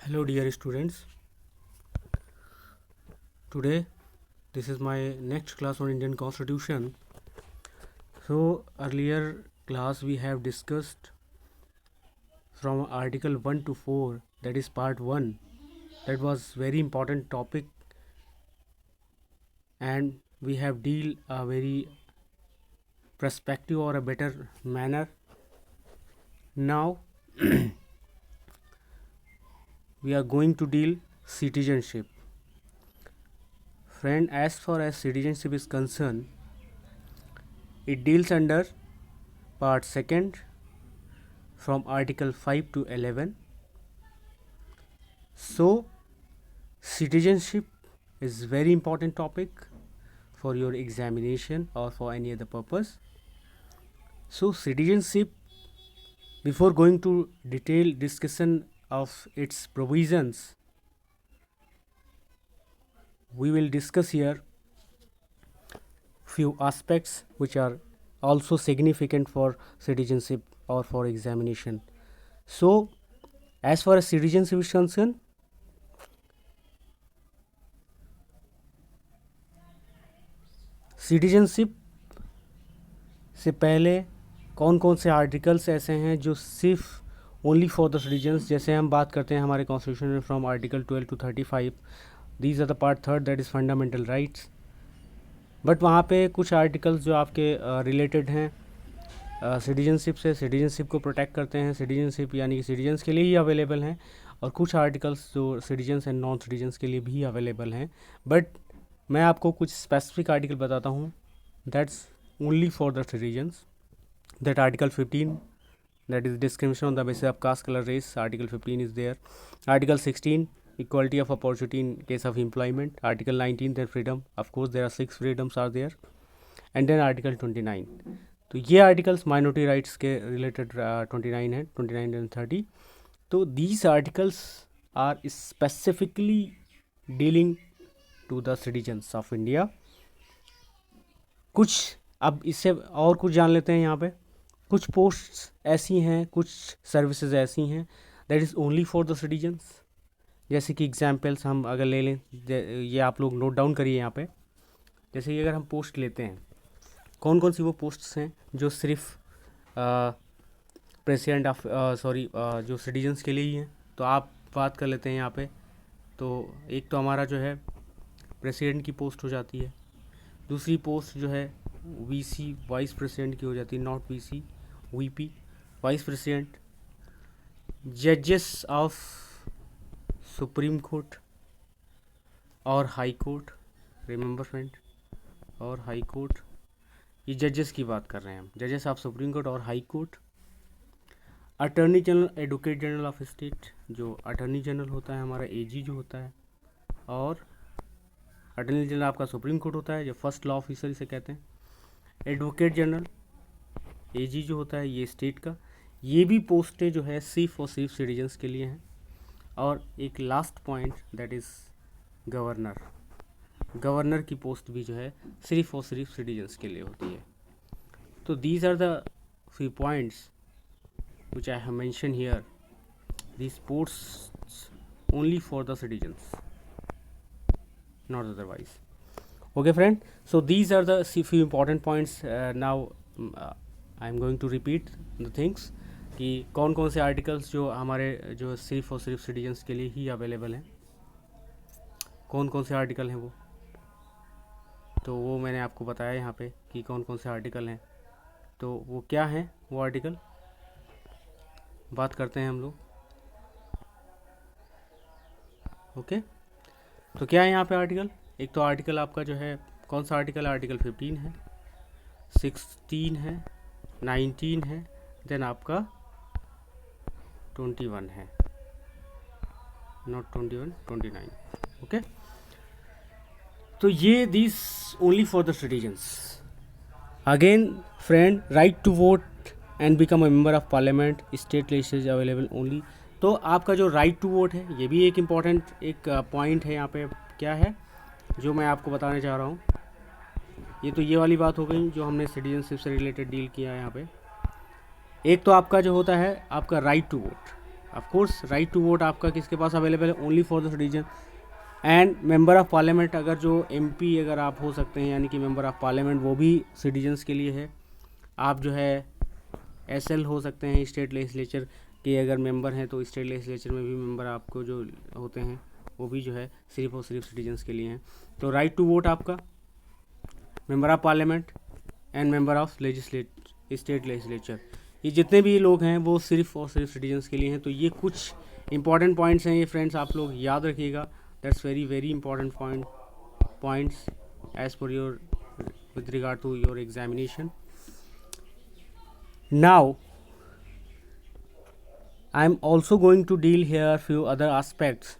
Hello dear students, today this is my next class on Indian Constitution. So earlier class we have discussed from article 1 to 4, that is part 1. That was very important topic and we have deal a very perspective or a better manner. Now we are going to deal citizenship. Friend, as far as citizenship is concerned, it deals under part 2nd from article 5 to 11. So citizenship is very important topic for your examination or for any other purpose. So citizenship, before going to detailed discussion of its provisions, we will discuss here few aspects which are also significant for citizenship or for examination. So as far as citizenship is concerned, citizenship से पहले कौन कौन से articles ऐसे हैं जो सिर्फ only for the citizens, जैसे हम बात करते हैं हमारे कॉन्स्टिट्यूशन में from article 12 to 35, these are the part 3 that is fundamental rights. But वहाँ पे कुछ आर्टिकल्स जो आपके रिलेटेड हैं सिटीजनशिप से, सिटीजनशिप को प्रोटेक्ट करते हैं, सिटीजनशिप यानी कि सिटीजन्स के लिए ही अवेलेबल हैं, और कुछ आर्टिकल्स जो सिटीजन्स एंड नॉन सिटीजन्स के लिए भी अवेलेबल हैं. बट मैं आपको कुछ स्पेसिफिक आर्टिकल बताता हूँ that's only for the citizens. That article 15, that is discrimination on the basis of caste, color, race. Article 15 is there. Article 16, equality of opportunity in case of employment. Article 19, then freedom. Of course there are 6 freedoms are there. And then Article 29. तो ये articles minority rights के related 29 है, 29 and 30. तो these articles are specifically dealing to the citizens of India. कुछ अब इससे और कुछ जान लेते हैं. यहाँ पे कुछ पोस्ट्स ऐसी हैं, कुछ सर्विसेज ऐसी हैं that is only for the citizens. जैसे कि एग्जांपल्स हम अगर ले लें, ये आप लोग नोट डाउन करिए यहाँ पे. जैसे कि अगर हम पोस्ट लेते हैं, कौन कौन सी वो पोस्ट्स हैं जो सिर्फ प्रेसिडेंट ऑफ जो सिटीजन्स के लिए ही हैं. तो आप बात कर लेते हैं यहाँ पे. तो एक तो हमारा जो है प्रेसिडेंट की पोस्ट हो जाती है. दूसरी पोस्ट जो है वीसी वाइस प्रेसिडेंट की हो जाती है, not VC, VP vice president. जजेस ऑफ सुप्रीम कोर्ट और हाई कोर्ट, रिमेंबर फ्रेंड, और हाई कोर्ट, ये जजेस की बात कर रहे हैं हम, जजेस ऑफ सुप्रीम कोर्ट और high court. Attorney general, advocate general of state, जो अटर्नी जनरल होता है हमारा एजी जो होता है, और अटर्नी जनरल आपका सुप्रीम कोर्ट होता है, जो फर्स्ट लॉ ऑफिसर इसे कहते हैं. एडवोकेट जनरल एजी जो होता है ये स्टेट का. ये भी पोस्टें जो है सिर्फ और सिर्फ सिटीजन्स के लिए हैं. और एक last point that is governor. Governor की पोस्ट भी जो है सिर्फ और सिर्फ सिटीजन्स के लिए होती है. तो these are the few points which I have mentioned here. These posts only for the citizens, not otherwise. Okay friend, so these are the few important points. Now I am going to repeat the things कि कौन कौन से articles जो हमारे जो सिर्फ और सिर्फ सिटीजन्स के लिए ही अवेलेबल हैं, कौन कौन से आर्टिकल हैं वो. तो वो मैंने आपको बताया यहाँ पे कि कौन कौन से आर्टिकल हैं. तो वो क्या हैं वो आर्टिकल, बात करते हैं हम लोग. ओके, तो क्या है यहाँ पे आर्टिकल. एक तो आर्टिकल आपका जो है, कौन सा आर्टिकल है, आर्टिकल 15 है, 16 है, 19 है, देन आपका 21 है, नॉट 21, 29. ओके, तो ये this only for the citizens. Again friend, right to vote and become a member of parliament, state legislature available only. तो आपका जो राइट टू वोट है ये भी एक इम्पॉर्टेंट एक पॉइंट है यहाँ पे. क्या है जो मैं आपको बताने चाह रहा हूँ, ये तो ये वाली बात हो गई जो हमने सिटीजनशिप से रिलेटेड डील किया है यहाँ पे. एक तो आपका जो होता है आपका right to vote. Of course right to vote आपका किसके पास अवेलेबल है, only for the citizen. And member of parliament, अगर जो एमपी अगर आप हो सकते हैं यानी कि मेंबर ऑफ पार्लियामेंट, वो भी सिटीजन्स के लिए है। आप जो है एसएल हो सकते हैं, स्टेट लेजिस्लेचर के अगर मेंबर हैं तो स्टेट लेजिस्लेचर में भी मेंबर आपको जो होते हैं वो भी जो है सिर्फ और सिर्फ सिटीजन्स के लिए हैं। तो राइट टू वोट आपका member of parliament and member of state legislature, ये जितने भी लोग हैं वो सिर्फ और सिर्फ सिटीजन्स के लिए हैं। तो ये कुछ इंपॉर्टेंट पॉइंट्स हैं ये फ्रेंड्स, आप लोग याद रखिएगा। That's very very important points as per your with regard to your examination. Now I am also going to deal here few other aspects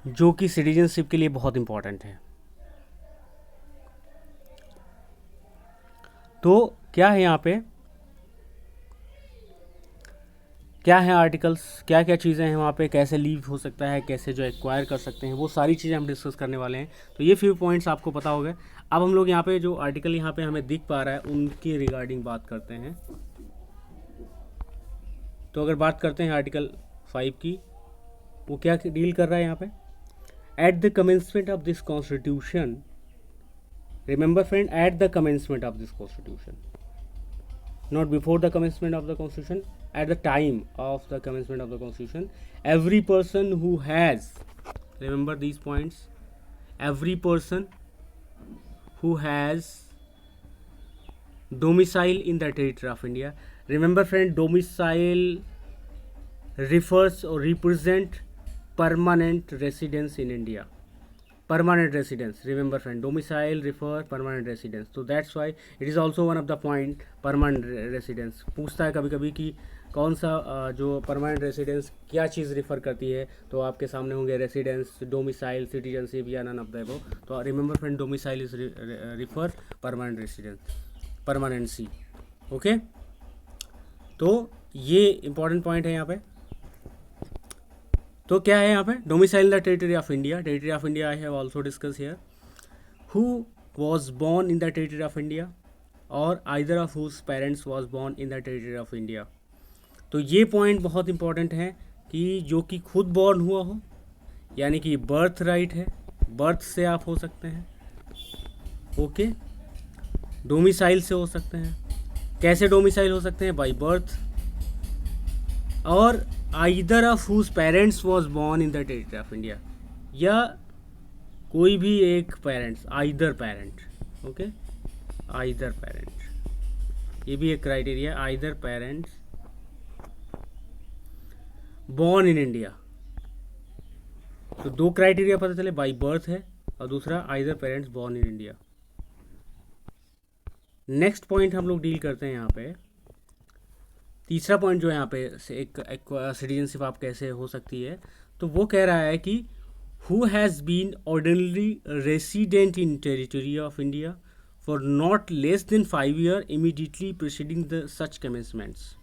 जो कि सिटीजनशिप के लिए बहुत इंपॉर्टेंट है। तो क्या है यहाँ पे, क्या है आर्टिकल्स, क्या क्या चीज़ें हैं वहाँ पे, कैसे लीव हो सकता है, कैसे जो एक्वायर कर सकते हैं, वो सारी चीज़ें हम डिस्कस करने वाले हैं। तो ये फ्यू पॉइंट्स आपको पता हो गए। अब हम लोग यहाँ पे जो आर्टिकल यहाँ पे हमें दिख पा रहा है उनके रिगार्डिंग बात करते हैं। तो अगर बात करते हैं आर्टिकल 5 की, वो क्या डील कर रहा है यहाँ पे, eight the commencement of this constitution, remember friend, eight the commencement of this constitution, not before the commencement of the constitution, at the time of the commencement of the constitution, every person who has, remember these points, every person who has domicile in the territory of India, remember friend, domicile refers or represent permanent residence in India, permanent residence, remember friend, domicile refer permanent residence, so that's why it is also one of the point, permanent residence पूछता है कभी कभी कि कौन सा जो permanent residence क्या चीज़ refer करती है, तो आपके सामने होंगे रेसिडेंस, डोमिसाइल, सिटीजनशिप या नन ऑफ द अबव। तो remember friend, domicile is refer permanent residence, permanency. Okay, तो ये इंपॉर्टेंट पॉइंट है यहाँ पे। तो क्या है यहाँ पे, domicile the territory of India, territory of India I have also discuss here, who was born in the territory of India और either of whose parents was born in the territory of India. तो ये point बहुत important है कि जो कि खुद born हुआ हो, यानी कि बर्थ राइट है, बर्थ से आप हो सकते हैं। ओके, डोमिसाइल से हो सकते हैं। कैसे डोमिसाइल हो सकते हैं, बाय बर्थ, और either of whose parents was born in the territory of India, या कोई भी एक parents, either parent. Okay, either parent, ये भी एक criteria, either parents born in India. तो दो क्राइटेरिया पता चले, बाय बर्थ है और दूसरा either parents born in India. Next point हम लोग डील करते हैं यहाँ पे, तीसरा पॉइंट जो है यहाँ पे एक सिटीजनशिप आप कैसे हो सकती है, तो वो कह रहा है कि who has been ordinary resident in territory of India for not less than 5 year immediately preceding the such commencements.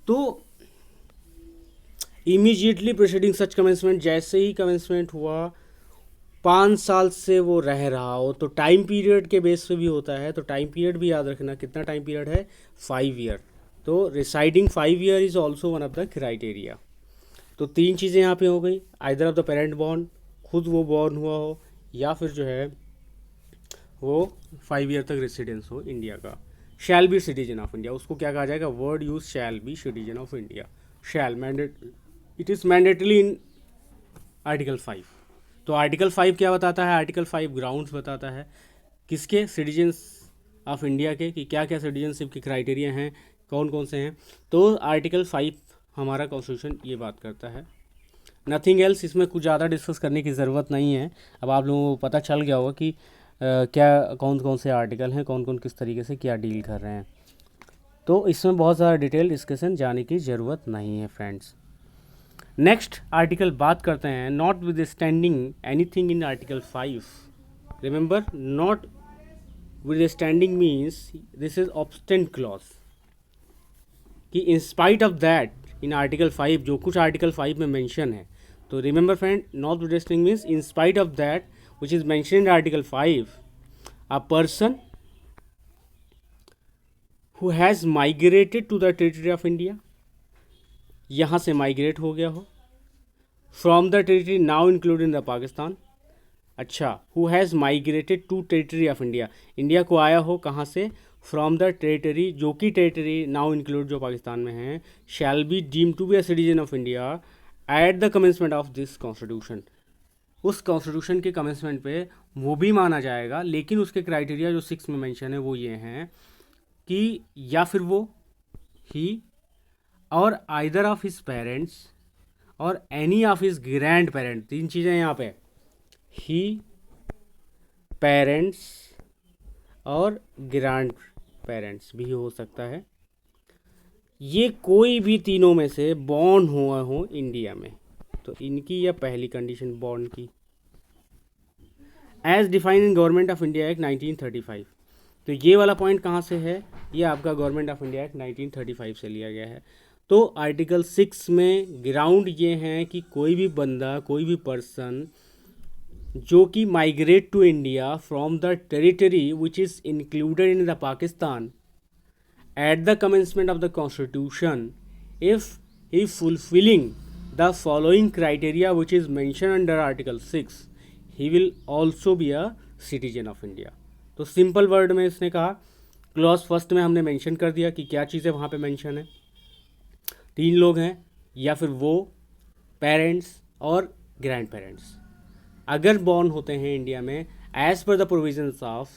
तो इमीडिएटली प्रीसीडिंग सच कमेंसमेंट, जैसे ही कमेंसमेंट हुआ 5 साल से वो रह रहा हो, तो टाइम पीरियड के बेस पे भी होता है। तो टाइम पीरियड भी याद रखना, कितना टाइम पीरियड है, 5 ईयर। तो residing 5 year is also one of the criteria. तो 3 चीज़ें यहाँ पे हो गई, either of the parent born, खुद वो बॉर्न हुआ हो, या फिर जो है वो 5 ईयर तक रेसिडेंस हो इंडिया का। Shall be citizen of India, उसको क्या कहा जाएगा, word use shall be citizen of India, shall mandate, it is mandatory in article 5। तो आर्टिकल 5 क्या बताता है, आर्टिकल 5 ग्राउंड्स बताता है किसके, सिटीजन्स ऑफ इंडिया के, कि क्या क्या सिटीजनशिप के क्राइटेरिया हैं, कौन कौन से हैं। तो आर्टिकल 5 हमारा कॉन्स्टिट्यूशन ये बात करता है, नथिंग एल्स। इसमें कुछ ज़्यादा डिस्कस करने की ज़रूरत नहीं है। अब आप लोगों को पता चल गया होगा कि क्या कौन कौन से आर्टिकल हैं, कौन कौन किस तरीके से क्या डील कर रहे हैं। तो इसमें बहुत ज़्यादा डिटेल डिस्कशन जाने की ज़रूरत नहीं है फ्रेंड्स। नेक्स्ट आर्टिकल बात करते हैं, notwithstanding anything in article 5। Remember, notwithstanding means this is obstante clause, कि in spite of that in article 5 जो कुछ आर्टिकल 5 में मेंशन है। तो remember friend, notwithstanding means in spite of that which is mentioned in article 5, a person who has migrated to the territory of India, यहाँ से migrate हो गया हो, from the territory now include in the Pakistan. अच्छा, who has migrated to territory of India, India को आया हो कहाँ से, फ्रॉम द टेरिटरी, जो कि टेरिटरी नाउ इंक्लूड जो पाकिस्तान में है, shall be deem to be a citizen of India at the commencement of this constitution, उस कॉन्स्टिट्यूशन के कमेंसमेंट पे वो भी माना जाएगा। लेकिन उसके क्राइटेरिया जो 6 में मेंशन है वो ये हैं कि या फिर वो ही और आइदर ऑफ हिज पेरेंट्स और any of his grand parent, 3 चीज़ें यहाँ पे, ही, पेरेंट्स और ग्रैंड पेरेंट्स भी हो सकता है, ये कोई भी तीनों में से बॉर्न हुआ हो इंडिया में, तो इनकी यह पहली कंडीशन बॉर्न की, as defined in government of India act 1935। तो ये वाला पॉइंट कहाँ से है, ये आपका गवर्नमेंट ऑफ इंडिया एक्ट 1935 से लिया गया है। तो आर्टिकल 6 में ग्राउंड ये हैं कि कोई भी बंदा, कोई भी पर्सन जो कि migrate to India from the territory which is included in the Pakistan at the commencement of the constitution, if he fulfilling the following criteria which is mentioned under article 6, he will also be a citizen of India। तो simple word में इसने कहा, clause first में हमने mention कर दिया कि क्या चीज़ें वहाँ पे मेंशन है, 3 लोग हैं, या फिर वो, पेरेंट्स और ग्रैंड पेरेंट्स, अगर बॉर्न होते हैं इंडिया में as per the provisions of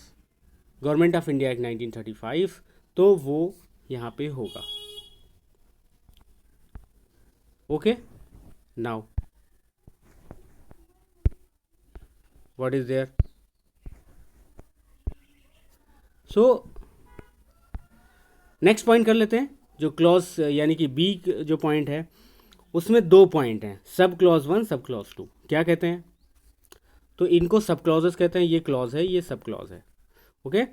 government of India act 1935, तो वो यहाँ पे होगा। Okay, now what is there, so next point कर लेते हैं। जो क्लॉज यानी कि बी जो पॉइंट है उसमें 2 पॉइंट हैं, सब क्लॉज 1, सब क्लॉज 2। क्या कहते हैं, तो इनको सब क्लॉजेस कहते हैं, ये क्लॉज है, ये सब क्लॉज है। ओके,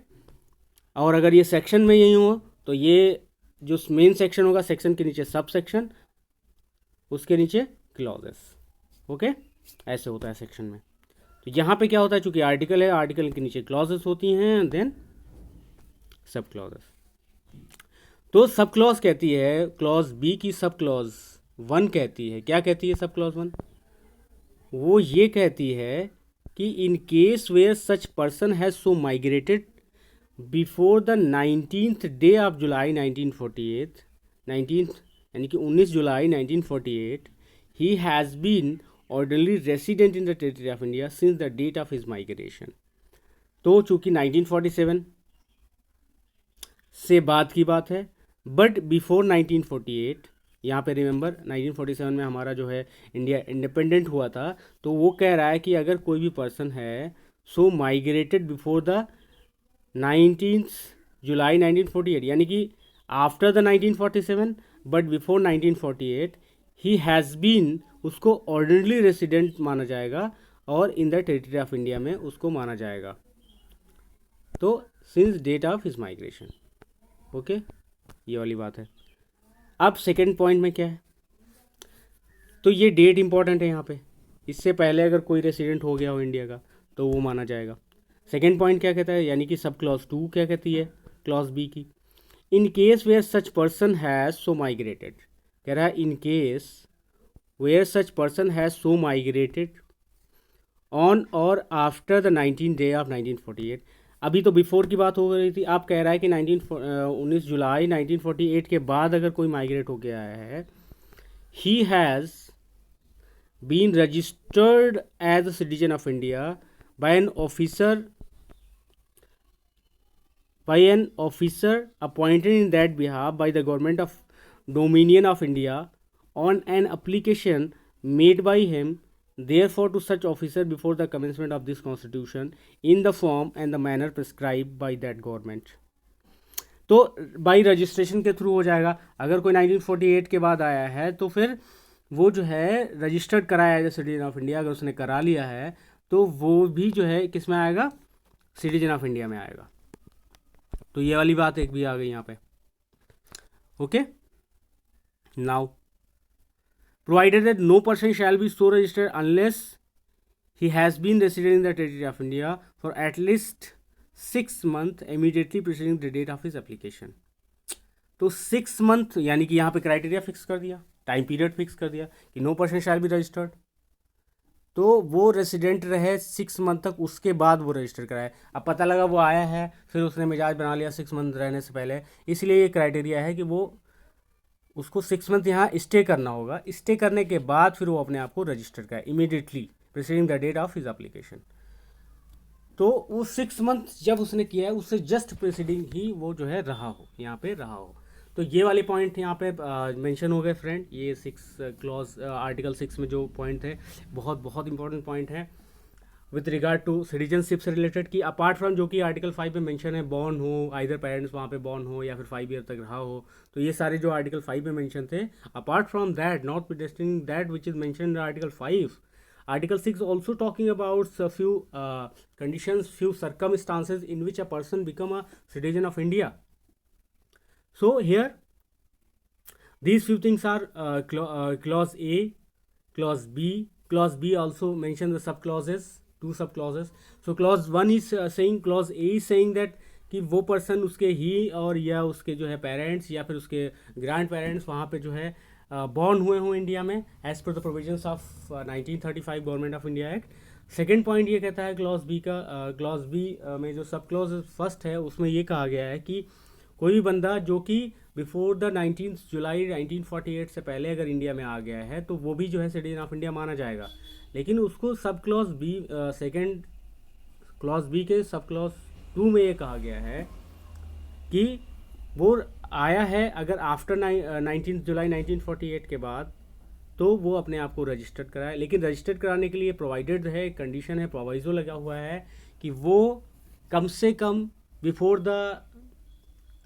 और अगर ये सेक्शन में यही हो तो ये जो मेन सेक्शन होगा, सेक्शन के नीचे सब सेक्शन, उसके नीचे क्लॉजेस। ओके, ऐसे होता है सेक्शन में। तो यहाँ पे क्या होता है, चूंकि आर्टिकल है, आर्टिकल के नीचे क्लॉजेस होती हैं, देन सब क्लॉजेस। तो सब क्लॉज कहती है, क्लॉज बी की सब क्लॉज 1 कहती है, क्या कहती है सब क्लॉज 1, वो ये कहती है कि in case where such person has so migrated before the 19th day of July 1948, 19 यानी कि 19 जुलाई 1948, he has been orderly resident in the territory of India since the date of his migration. तो चूंकि 1947 से बाद की बात है, बट बिफोर 1948, यहाँ पे रिमेंबर 1947 में हमारा जो है इंडिया इंडिपेंडेंट हुआ था, तो वो कह रहा है कि अगर कोई भी पर्सन है सो माइग्रेटेड बिफोर द 19 जुलाई 1948, यानी कि after the 1947 but before 1948, he has been, उसको ऑर्डिनरी रेसिडेंट माना जाएगा और in the territory of India में उसको माना जाएगा, तो since date of his migration. Okay, ये वाली बात है। अब सेकेंड पॉइंट में क्या है, तो ये डेट इंपॉर्टेंट है यहाँ पे, इससे पहले अगर कोई रेसिडेंट हो गया हो इंडिया का तो वो माना जाएगा। सेकेंड पॉइंट क्या कहता है, यानी कि सब क्लॉज 2 क्या कहती है, क्लॉज बी की, in case where such person has so migrated, कह रहा है in case where such person has so migrated on और आफ्टर द 19 डे ऑफ 1948। अभी तो बिफोर की बात हो रही थी, आप कह रहा है कि 19 जुलाई 1948 के बाद अगर कोई माइग्रेट हो गया है, he has been registered as a citizen of India by an officer appointed in that behalf by the government of Dominion of India on an application made by him therefore to such officer before the commencement of this constitution in the form and the manner prescribed by that government। तो by registration के through हो जाएगा। अगर कोई 1948 के बाद आया है तो फिर वो जो है रजिस्टर्ड कराया एज सिटीजन ऑफ इंडिया, अगर उसने करा लिया है तो वो भी जो है किस में आएगा, सिटीजन ऑफ इंडिया में आएगा। तो ये वाली बात एक भी आ गई यहाँ पे। Okay, now provided that no person shall be so registered unless he has been resident in the territory of India for at least 6 months immediately preceding the date of his application। तो 6 मंथ यानी कि यहाँ पे criteria fix कर दिया, time period fix कर दिया कि no person shall be registered, तो वो रेसिडेंट रहे 6 मंथ तक, उसके बाद वो रजिस्टर कराए। अब पता लगा वो आया है, फिर उसने मिजाज बना लिया 6 मंथ रहने से पहले, इसलिए ये क्राइटेरिया है कि वो उसको 6 मंथ यहाँ स्टे करना होगा। स्टे करने के बाद फिर वो अपने आप को रजिस्टर कराए immediately preceding the date of his application. तो वो 6 मंथ जब उसने किया है उससे जस्ट प्रीसीडिंग ही वो जो है रहा हो, यहाँ पे रहा हो। तो ये वाले पॉइंट यहाँ पे मेंशन हो गए फ्रेंड। ये 6 क्लॉज आर्टिकल 6 में जो पॉइंट है बहुत बहुत इंपॉर्टेंट पॉइंट है विथ रिगार्ड टू सिटीजनशिप से रिलेटेड, कि अपार्ट फ्रॉम जो कि आर्टिकल 5 में मेंशन है, बॉर्न हो, आइदर पेरेंट्स वहाँ पे बॉर्न हो या फिर 5 ईयर तक रहा हो, तो ये सारे जो आर्टिकल 5 में मेंशन थे, apart from that not pretesting that which is mention in article 5, Article 6 also talking about a few conditions, few circumstances in which a person become a citizen of India. So here, these few things are clause A, clause B. Clause B also mention the sub clauses, 2 sub clauses. So clause 1 is saying, clause A is saying that कि वो person उसके ही और या उसके जो है parents या फिर उसके ग्रैंड पेरेंट्स वहाँ पे जो है बॉर्न हुए हों इंडिया में as per the provisions of 1935 government of India act. Second point ये कहता है क्लॉज बी का, क्लॉज बी में जो सब क्लॉज फर्स्ट है उसमें ये कहा गया है कि कोई भी बंदा जो कि बिफोर द 19 जुलाई 1948 से पहले अगर इंडिया में आ गया है तो वो भी जो है सिटीजन ऑफ इंडिया माना जाएगा। लेकिन उसको sub clause B, second clause B के सब क्लॉज 2 में ये कहा गया है कि वो आया है अगर आफ्टर 19 जुलाई 1948 के बाद, तो वो अपने आप को रजिस्टर्ड कराए। लेकिन रजिस्टर्ड कराने के लिए प्रोवाइडेड है, कंडीशन है, प्रोवाइजो लगा हुआ है कि वो कम से come before the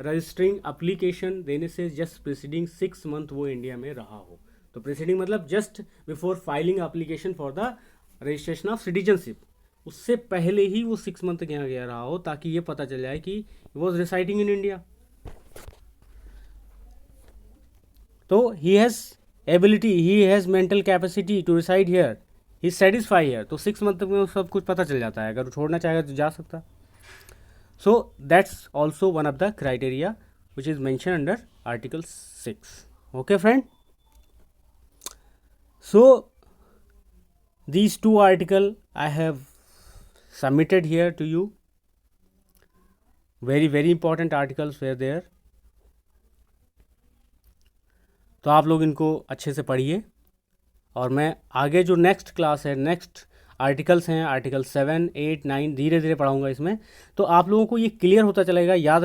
registering application देने से जस्ट प्रीसीडिंग 6 मंथ वो इंडिया में रहा हो। तो प्रीसीडिंग मतलब just before filing application for the registration of citizenship, उससे पहले ही वो 6 मंथ तक यहाँ गया रहा हो, ताकि ये पता चल जाए कि वॉज रिसाइडिंग इन इंडिया। तो he has ability, he has mental capacity to reside here, he satisfy here. तो 6 मंथ में सब कुछ पता चल जाता है, अगर वो छोड़ना चाहेगा तो जा सकता। So that's also one of the criteria which is mention under article 6। Okay friend, so these 2 article I have submitted here to you. Very very important articles were there. तो आप लोग इनको अच्छे से पढ़िए, और मैं आगे जो नेक्स्ट क्लास है, नेक्स्ट आर्टिकल्स हैं, आर्टिकल 7, 8, 9 धीरे धीरे पढ़ाऊँगा इसमें। तो आप लोगों को ये क्लियर होता चलेगा, याद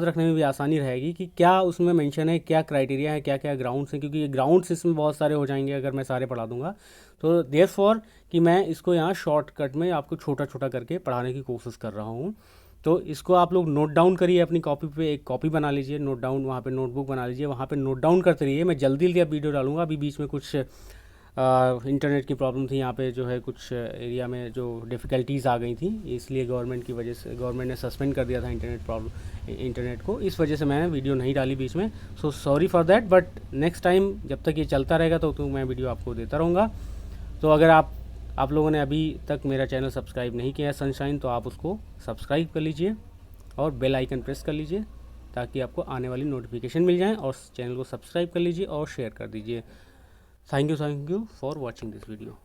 रखने में भी आसानी रहेगी कि क्या उसमें मेंशन है, क्या क्राइटेरिया है, क्या क्या ग्राउंड्स हैं, क्योंकि ये ग्राउंड्स इसमें बहुत सारे हो जाएंगे अगर मैं सारे पढ़ा दूंगा। तो देयरफॉर कि मैं इसको यहाँ शॉर्टकट में आपको छोटा छोटा करके पढ़ाने की कोशिश कर रहा हूँ। तो इसको आप लोग नोट डाउन करिए अपनी कॉपी पे, एक कॉपी बना लीजिए, नोट डाउन, वहाँ पे नोटबुक बना लीजिए, वहाँ पे नोट डाउन करते रहिए। मैं जल्दी जल्दी अब वीडियो डालूंगा, अभी बीच में कुछ इंटरनेट की प्रॉब्लम थी, यहाँ पे जो है कुछ एरिया में जो डिफ़िकल्टीज़ आ गई थी, इसलिए गवर्नमेंट की वजह से, गवर्नमेंट ने सस्पेंड कर दिया था इंटरनेट को, इस वजह से मैं वीडियो नहीं डाली बीच में। So sorry for that, but next time जब तक ये चलता रहेगा तो मैं वीडियो आपको देता रहूँगा। तो अगर आप लोगों ने अभी तक मेरा चैनल सब्सक्राइब नहीं किया है सनशाइन, तो आप उसको सब्सक्राइब कर लीजिए और बेल आइकन प्रेस कर लीजिए, ताकि आपको आने वाली नोटिफिकेशन मिल जाए, और चैनल को सब्सक्राइब कर लीजिए और शेयर कर दीजिए। Thank you for watching this video.